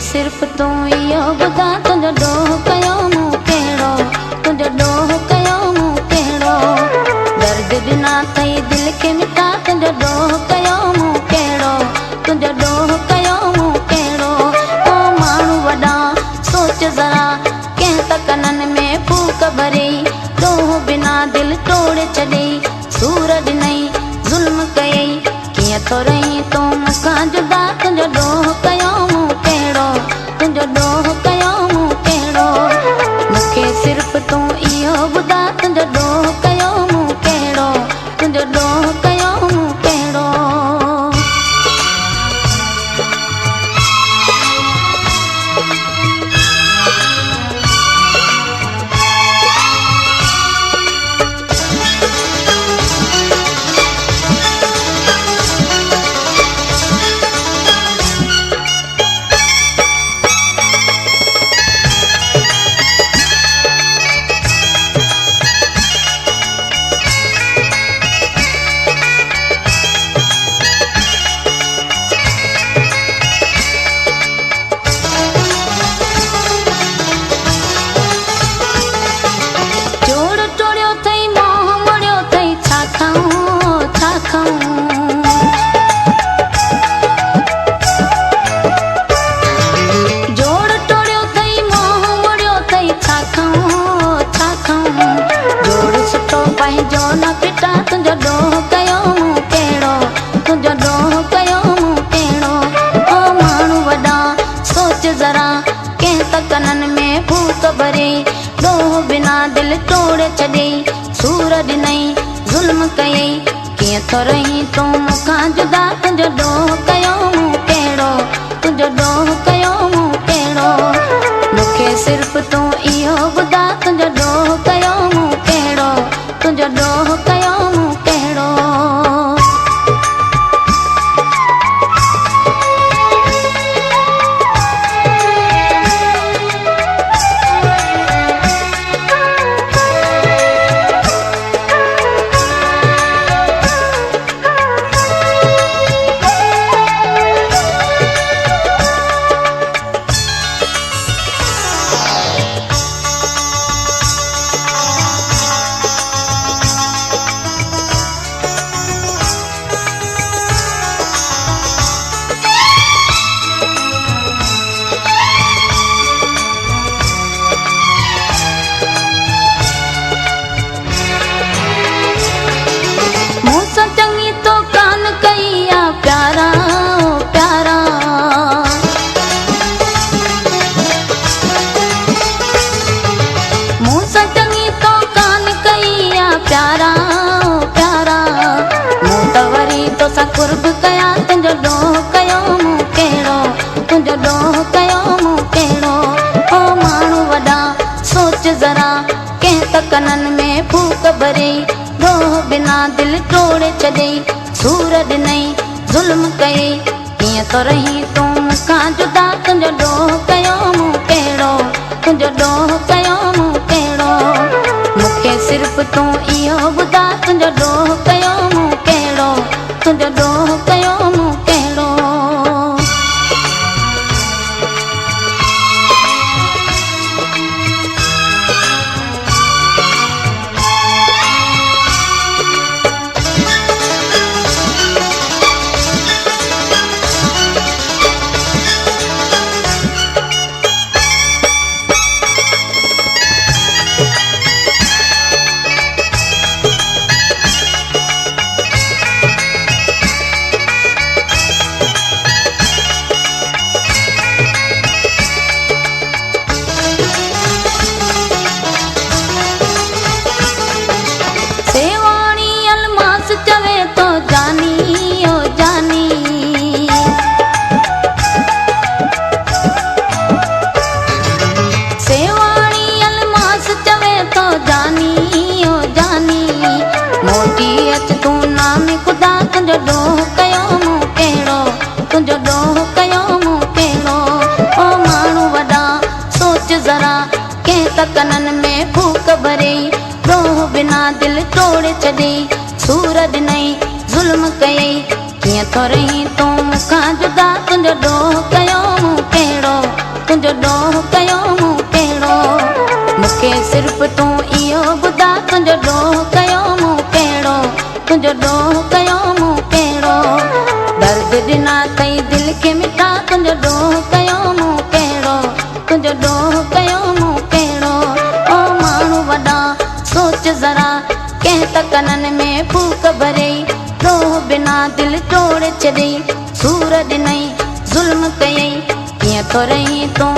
सिर्फ़ तूं इहो ॿुधा तुंहिंजो ॾोह कयो मूं कहिड़ो, तुंहिंजो ॾोह कयो मूं कहिड़ो। दर्द ॾिना अथई दिलि खे मिटा तुंहिंजो ॾोह कयो मूं कहिड़ो, तुंहिंजो ॾोह कयो मूं कहिड़ो। ओ माण्हू वॾा सोच ज़रा कंहिं त कननि में फूक भरी, ॾोह बिना दिलि तोड़े छॾी, सूर ॾिनई ज़ुल्म कयई, कीअं थो रही तूं मूंखां जुदा, तुंहिंजो ॾोह कयो मूं कहिड़ो, तुंहिंजो ॾोह कयो मूं कहिड़ो। मूंखे सिर्फ़ तूं इहो ॿुधा तुंहिंजो ॾोह कयो मूं कहिड़ो, तुंहिंजो ॾोह कयो मूं कहिड़ो। पंहिंजो न फिटा तुंहिंजो ॾोह कयो मूं कहिड़ो, तुंहिंजो ॾोह कयो मूं कहिड़ो। ओ माण्हू वॾा सोच ज़रा कंहिं त कननि में फूक भरी, ॾोह बिना दिलि तोड़े छॾी, सूर ॾिनई ज़ुल्म कयई, कीअं थो रही तूं मूंखां जुदा, तुंहिंजो ॾोह कयो मूं कहिड़ो, तुंहिंजो ॾोह कयो मूं कहिड़ो। मूंखे सिर्फ़ तूं इहो ॿुधा तुंहिंजो ॾोह कयो मूं कहिड़ो, तुंहिंजो ॾोह कयो मूं कहिड़ो। चङी तो कान कई आ प्यारा, ओ प्यारा, मूं सां चङी तो कान कई आ प्यारा, ओ प्यारा। मूं त वरी तोसां कुर्ब कया, तुंहिंजो ॾोह कयो मूं कहिड़ो, तुंहिंजो ॾोह कयो मूं कहिड़ो। ओ माण्हू वॾा सोच ज़रा कंहिं त कननि में फूक भरी, ॾोह बिना दिलि तोड़े छॾई, सूर ॾिनई ज़ुल्म कयई, कीअं थो रही तूं मूंखां जुदा, तुंहिंजो ॾोह कयो मूं कहिड़ो, तुंहिंजो ॾोह कयो मूं कहिड़ो। मूंखे सिर्फ़ तूं इहो ॿुधा तुंहिंजो ॾोह कयो मूं कहिड़ो, तुंहिंजो ॾोह कयो मूं कहिड़ो। चवे तो जानी, ओ जानी, सेवाणी अलमास चवे तो जानी, ओ जानी। मोटी अच तूं नाम ख़ुदा, तुंहिंजो ॾोह कयो मूं कहिड़ो, तुंहिंजो ॾोह कयो मूं कहिड़ो। ओ माण्हू वॾा सोच ज़रा कंहिं त कननि में फूक भरी, ॾोह बिना दिलि तोड़े छॾी, सूर ॾिनई ज़ुल्म कयई, कीअं थो रही तूं मूंखां जुदा, तुंहिंजो ॾोह कयो मूं कहिड़ो, तुंहिंजो ॾोह कयो मूं कहिड़ो मूंखे सिर्फ़ु तूं इहो ॿुधा तुंहिंजो ॾोह कयो मूं कहिड़ो तुंहिंजो ॾोह कयो मूं कहिड़ो दर्द ॾिना अथई दिलि खे मिठा तुंहिंजो ॾोह कयो मूं कहिड़ो तुंहिंजो ॾोह कयो मूं कहिड़ो ओ माण्हू वॾा सोच ज़रा कंहिं त कननि में फूक भरियई ॾोह बिना दिलि तोड़े छॾई सूर ॾिनई ज़ुल्म कयई कीअं थो रही तूं